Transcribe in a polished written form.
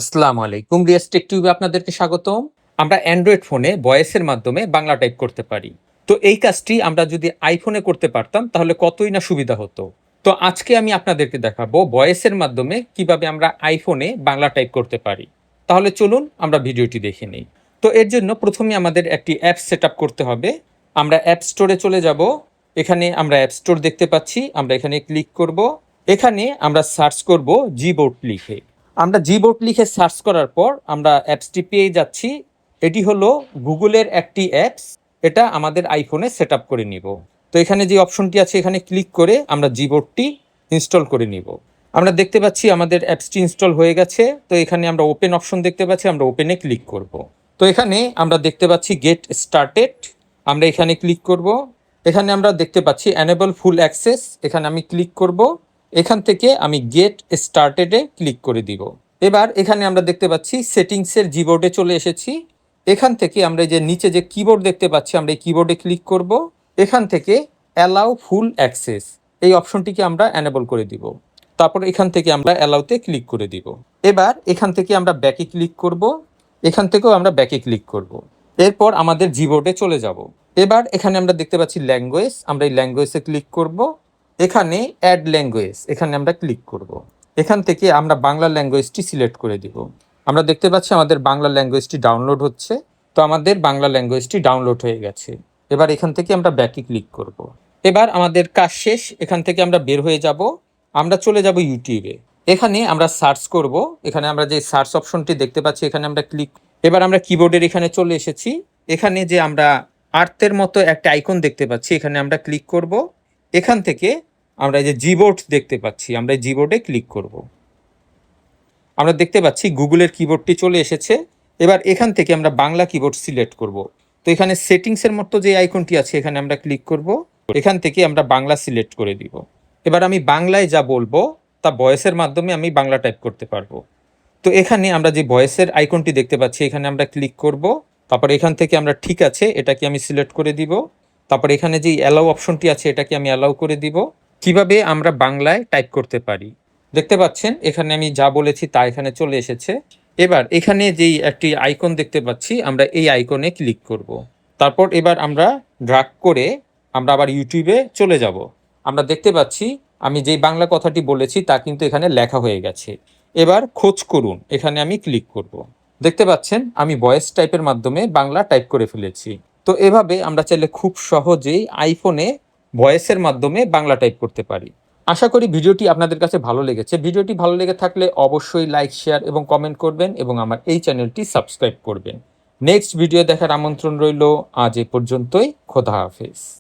আসসালামু আলাইকুম। রিয়াজ টেক টিউবে আপনাদেরকে স্বাগতম। আমরা অ্যান্ড্রয়েড ফোনে ভয়েসের মাধ্যমে বাংলা টাইপ করতে পারি। তো এই কাজটি আমরা যদি আইফোনে করতে পারতাম তাহলে কতই না সুবিধা হতো। তো আজকে আমি আপনাদেরকে দেখাবো ভয়েসের মাধ্যমে কিভাবে আমরা আইফোনে বাংলা টাইপ করতে পারি। তাহলে চলুন আমরা ভিডিওটি দেখে নেই। তো এর জন্য প্রথমে আমাদের একটি অ্যাপ সেটআপ করতে হবে। আমরা অ্যাপ স্টোরে চলে যাব। এখানে আমরা অ্যাপ স্টোর দেখতে পাচ্ছি। আমরা এখানে ক্লিক করব। এখানে আমরা সার্চ করব জিবোর্ড লিখে। আমরা জিবোর্ড লিখে সার্চ করার পর আমরা অ্যাপসটি পেয়ে যাচ্ছি। এটি হলো গুগলের একটি অ্যাপস। এটা আমাদের আইফোনে সেট আপ করে নিব। তো এখানে যে অপশনটি আছে এখানে ক্লিক করে আমরা জিবোর্ডটি ইনস্টল করে নিব। আমরা দেখতে পাচ্ছি আমাদের অ্যাপসটি ইনস্টল হয়ে গেছে। তো এখানে আমরা ওপেন অপশন দেখতে পাচ্ছি, আমরা ওপেনে ক্লিক করব। তো এখানে আমরা দেখতে পাচ্ছি গেট স্টার্টেড। আমরা এখানে ক্লিক করব। এখানে আমরা দেখতে পাচ্ছি এনেবল ফুল অ্যাক্সেস। এখানে আমি ক্লিক করব। এখান থেকে আমি গেট স্টার্টেডে ক্লিক করে দিব। এবার এখানে আমরা দেখতে পাচ্ছি সেটিংসের জিবোর্ডে চলে এসেছি। এখান থেকে আমরা যে নিচে যে কিবোর্ড দেখতে পাচ্ছি আমরা এই কিবোর্ডে ক্লিক করব। এখান থেকে অ্যালাউ ফুল অ্যাক্সেস এই অপশনটিকে আমরা এনেবল করে দিব। তারপর এখান থেকে আমরা অ্যালাউতে ক্লিক করে দিব। এবার এখান থেকে আমরা ব্যাকে ক্লিক করব। এখান থেকেও আমরা ব্যাকে ক্লিক করব। এরপর আমাদের জিবোর্ডে চলে যাব। এবার এখানে আমরা দেখতে পাচ্ছি ল্যাঙ্গুয়েজ। আমরা এই ল্যাঙ্গুয়েজে ক্লিক করব। এখানে অ্যাড ল্যাঙ্গুয়েজ এখানে আমরা ক্লিক করব। এখান থেকে আমরা বাংলা ল্যাঙ্গুয়েজটি সিলেক্ট করে দিব। আমরা দেখতে পাচ্ছি আমাদের বাংলা ল্যাঙ্গুয়েজটি ডাউনলোড হচ্ছে। তো আমাদের বাংলা ল্যাঙ্গুয়েজটি ডাউনলোড হয়ে গেছে। এবার এখান থেকে আমরা ব্যাকে ক্লিক করব। এবার আমাদের কাজ শেষ। এখান থেকে আমরা বের হয়ে যাব। আমরা চলে যাব ইউটিউবে। এখানে আমরা সার্চ করব। এখানে আমরা যে সার্চ অপশনটি দেখতে পাচ্ছি এখানে আমরা ক্লিক। এবার আমরা কিবোর্ডের এখানে চলে এসেছি। এখানে যে আমরা আর্থের মতো একটা আইকন দেখতে পাচ্ছি এখানে আমরা ক্লিক করব। এখান থেকে আমরা এই যে জিবোর্ড দেখতে পাচ্ছি আমরা এই জিবোর্ডে ক্লিক করব। আমরা দেখতে পাচ্ছি গুগলের কিবোর্ডটি চলে এসেছে। এবার এখান থেকে আমরা বাংলা কিবোর্ড সিলেক্ট করব। তো এখানে সেটিংসের মতো যে আইকনটি আছে এখানে আমরা ক্লিক করব। এখান থেকে আমরা বাংলা সিলেক্ট করে দিব। এবার আমি বাংলায় যা বলবো তা ভয়েসের মাধ্যমে আমি বাংলা টাইপ করতে পারবো। তো এখানে আমরা যে ভয়েসের আইকনটি দেখতে পাচ্ছি এখানে আমরা ক্লিক করব। তারপর এখান থেকে আমরা ঠিক আছে এটাকে আমি সিলেক্ট করে দিব। তারপর এখানে যে অ্যালাউ অপশনটি আছে এটাকে আমি অ্যালাউ করে দিব। কিভাবে আমরা বাংলায় টাইপ করতে পারি দেখতে পাচ্ছেন। এখানে আমি যা বলেছি তা এখানে চলে এসেছে। এবার এখানে যেই একটি আইকন দেখতে পাচ্ছি আমরা এই আইকনে ক্লিক করব। তারপর এবার আমরা ড্র্যাগ করে আমরা আবার ইউটিউবে চলে যাব। আমরা দেখতে পাচ্ছি আমি যেই বাংলা কথাটি বলেছি তা কিন্তু এখানে লেখা হয়ে গেছে। এবার খোঁজ করুন এখানে আমি ক্লিক করব। দেখতে পাচ্ছেন আমি ভয়েস টাইপের মাধ্যমে বাংলা টাইপ করে ফেলেছি। তো এভাবে আমরা চাইলে খুব সহজেই আইফোনে ভয়েসের মাধ্যমে বাংলা টাইপ করতে পারি। আশা করি ভিডিওটি আপনাদের কাছে ভালো লেগেছে। ভিডিওটি ভালো লেগে থাকলে অবশ্যই লাইক, শেয়ার এবং কমেন্ট করবেন এবং আমার এই চ্যানেলটি সাবস্ক্রাইব করবেন। নেক্সট ভিডিও দেখার আমন্ত্রণ রইল। আজ এ পর্যন্তই। খোদা হাফেজ।